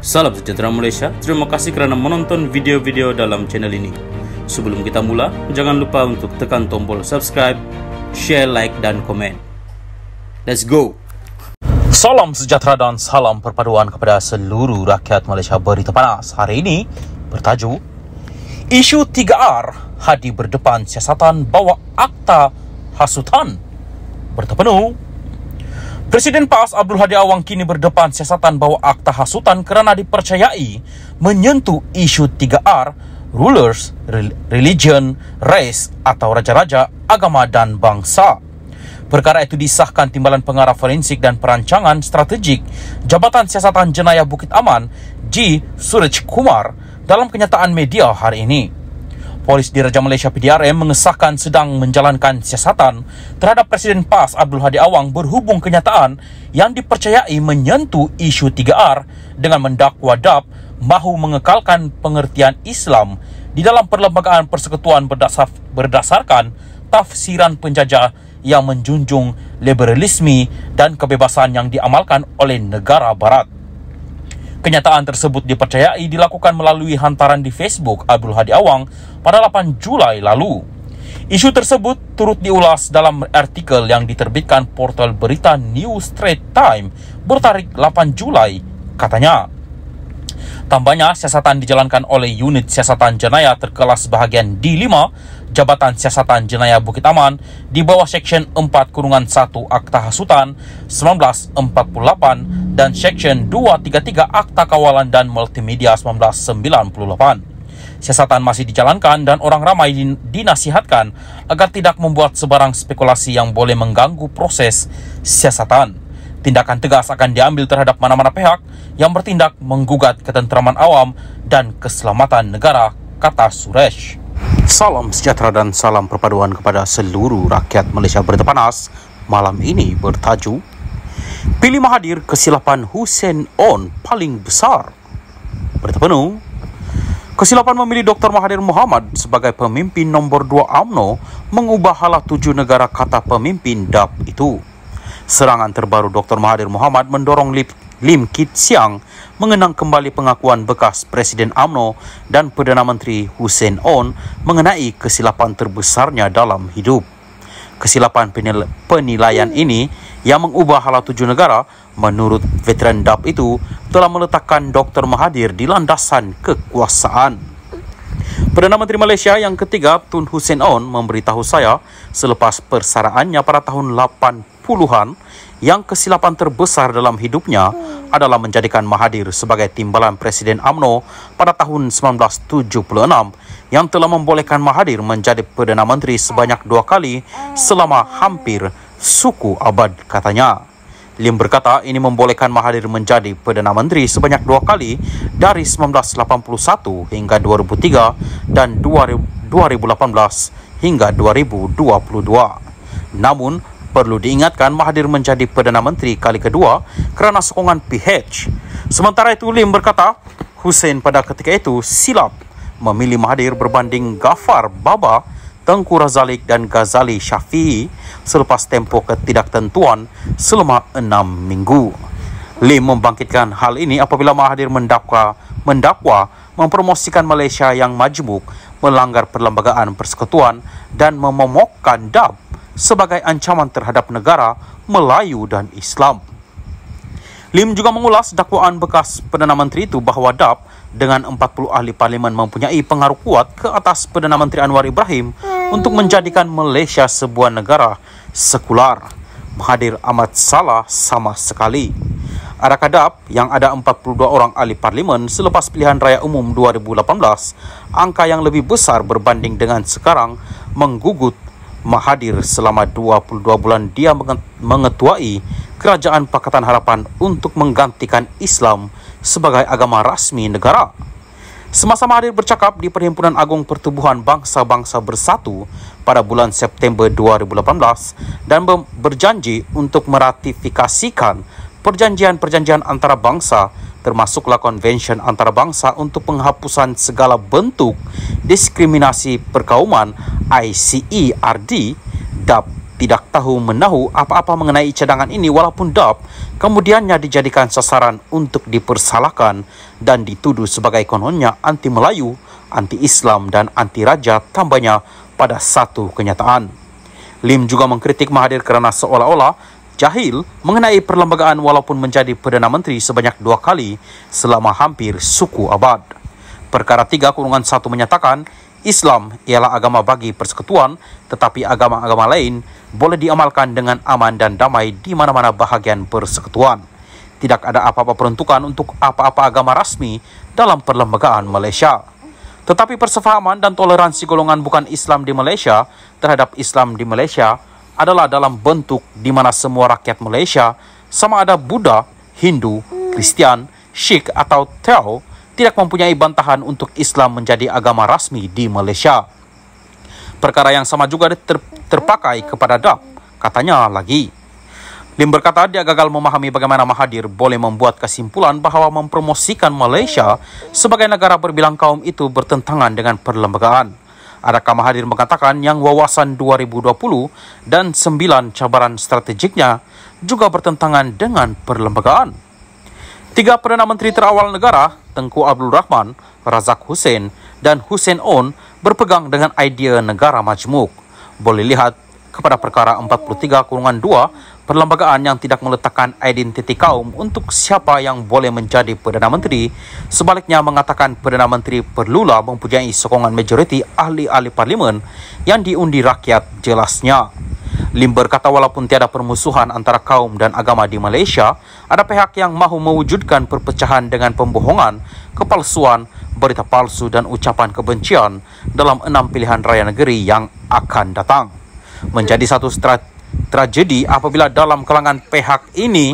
Salam sejahtera Malaysia, terima kasih kerana menonton video-video dalam channel ini. Sebelum kita mula, jangan lupa untuk tekan tombol subscribe, share, like dan komen. Let's go! Salam sejahtera dan salam perpaduan kepada seluruh rakyat Malaysia. Berita panas hari ini bertajuk Isu 3R Hadi berdepan siasatan bawa akta hasutan. Berita penuh. Presiden PAS Abdul Hadi Awang kini berdepan siasatan bawa akta hasutan kerana dipercayai menyentuh isu 3R, rulers, religion, race atau raja-raja, agama dan bangsa. Perkara itu disahkan Timbalan Pengarah Forensik dan Perancangan Strategik Jabatan Siasatan Jenayah Bukit Aman, G. Suraj Kumar, dalam kenyataan media hari ini. Polis Diraja Malaysia PDRM mengesahkan sedang menjalankan siasatan terhadap Presiden PAS Abdul Hadi Awang berhubung kenyataan yang dipercayai menyentuh isu 3R dengan mendakwa DAP mahu mengekalkan pengertian Islam di dalam perlembagaan persekutuan berdasarkan tafsiran penjajah yang menjunjung liberalisme dan kebebasan yang diamalkan oleh negara barat. Kenyataan tersebut dipercayai dilakukan melalui hantaran di Facebook Abdul Hadi Awang pada 8 Julai lalu. Isu tersebut turut diulas dalam artikel yang diterbitkan portal berita New Straits Times bertarikh 8 Julai, katanya. Tambahnya, siasatan dijalankan oleh Unit Siasatan Jenayah Terkelas Bahagian D5 Jabatan Siasatan Jenayah Bukit Aman di bawah Seksyen 4-1 Akta Hasutan 1948 dan Seksyen 233 Akta Kawalan dan Multimedia 1998. Siasatan masih dijalankan dan orang ramai dinasihatkan agar tidak membuat sebarang spekulasi yang boleh mengganggu proses siasatan. Tindakan tegas akan diambil terhadap mana-mana pihak yang bertindak menggugat ketenteraman awam dan keselamatan negara, kata Suresh. Salam sejahtera dan salam perpaduan kepada seluruh rakyat Malaysia. Berita panas malam ini bertajuk Pilih Mahathir, kesilapan Hussein On paling besar. Berita penuh. Kesilapan memilih Dr. Mahathir Mohamad sebagai pemimpin nombor 2 UMNO mengubah hala 7 negara kata pemimpin DAP itu. Serangan terbaru Dr. Mahathir Mohamad mendorong Lim Kit Siang mengenang kembali pengakuan bekas Presiden UMNO dan Perdana Menteri Hussein On mengenai kesilapan terbesarnya dalam hidup. Kesilapan penilaian ini yang mengubah hala 7 negara menurut veteran DAP itu telah meletakkan Dr. Mahathir di landasan kekuasaan. Perdana Menteri Malaysia yang ketiga Tun Hussein On memberitahu saya selepas persaraannya pada tahun 80-an yang kesilapan terbesar dalam hidupnya adalah menjadikan Mahathir sebagai timbalan Presiden UMNO pada tahun 1976 yang telah membolehkan Mahathir menjadi Perdana Menteri sebanyak 2 kali selama hampir suku abad, katanya. Lim berkata ini membolehkan Mahathir menjadi Perdana Menteri sebanyak 2 kali dari 1981 hingga 2003 dan 2018 hingga 2022. Namun, perlu diingatkan Mahathir menjadi Perdana Menteri kali kedua kerana sokongan PH. Sementara itu, Lim berkata Hussein pada ketika itu silap memilih Mahathir berbanding Ghaffar Baba, Tengku Razalik dan Ghazali Syafi'i selepas tempoh ketidaktentuan selama 6 minggu. Lim membangkitkan hal ini apabila Mahathir mendakwa mempromosikan Malaysia yang majmuk, melanggar perlembagaan persekutuan dan memomokkan DAP sebagai ancaman terhadap negara Melayu dan Islam. Lim juga mengulas dakwaan bekas Perdana Menteri itu bahawa DAP dengan 40 ahli parlimen mempunyai pengaruh kuat ke atas Perdana Menteri Anwar Ibrahim untuk menjadikan Malaysia sebuah negara sekular. Mahathir amat salah sama sekali. Adakah DAP yang ada 42 orang ahli parlimen selepas pilihan raya umum 2018, angka yang lebih besar berbanding dengan sekarang, menggugut Mahathir selama 22 bulan dia mengetuai Kerajaan Pakatan Harapan untuk menggantikan Islam sebagai agama rasmi negara. Semasa Mahathir bercakap di Perhimpunan Agung Pertubuhan Bangsa-Bangsa Bersatu pada bulan September 2018 dan berjanji untuk meratifikasikan perjanjian-perjanjian antarabangsa termasuklah Konvensyen Antarabangsa untuk penghapusan segala bentuk diskriminasi perkauman ICERD, DAP tidak tahu menahu apa-apa mengenai cadangan ini walaupun DAP kemudiannya dijadikan sasaran untuk dipersalahkan dan dituduh sebagai kononnya anti Melayu, anti Islam dan anti Raja tambahnya pada satu kenyataan. Lim juga mengkritik Mahathir kerana seolah-olah jahil mengenai perlembagaan walaupun menjadi Perdana Menteri sebanyak 2 kali selama hampir suku abad. Perkara 3-1 menyatakan Islam ialah agama bagi persekutuan, tetapi agama-agama lain boleh diamalkan dengan aman dan damai di mana-mana bahagian persekutuan. Tidak ada apa-apa peruntukan untuk apa-apa agama rasmi dalam perlembagaan Malaysia. Tetapi persefahaman dan toleransi golongan bukan Islam di Malaysia terhadap Islam di Malaysia adalah dalam bentuk di mana semua rakyat Malaysia, sama ada Buddha, Hindu, Kristian, Sikh atau Tao, tidak mempunyai bantahan untuk Islam menjadi agama rasmi di Malaysia. Perkara yang sama juga terpakai kepada DAP, katanya lagi. Lim berkata dia gagal memahami bagaimana Mahathir boleh membuat kesimpulan bahawa mempromosikan Malaysia sebagai negara berbilang kaum itu bertentangan dengan perlembagaan. Adakah Mahathir mengatakan yang wawasan 2020 dan 9 cabaran strategiknya juga bertentangan dengan perlembagaan? 3 Perdana Menteri terawal negara, Tengku Abdul Rahman, Razak Hussain dan Hussein On berpegang dengan idea negara majmuk. Boleh lihat kepada perkara 43-2 perlembagaan yang tidak meletakkan identiti kaum untuk siapa yang boleh menjadi Perdana Menteri. Sebaliknya mengatakan Perdana Menteri perlulah mempunyai sokongan majoriti ahli-ahli parlimen yang diundi rakyat jelasnya. Lim berkata walaupun tiada permusuhan antara kaum dan agama di Malaysia, ada pihak yang mahu mewujudkan perpecahan dengan pembohongan, kepalsuan, berita palsu dan ucapan kebencian dalam 6 pilihan raya negeri yang akan datang. Menjadi satu tragedi apabila dalam kalangan pihak ini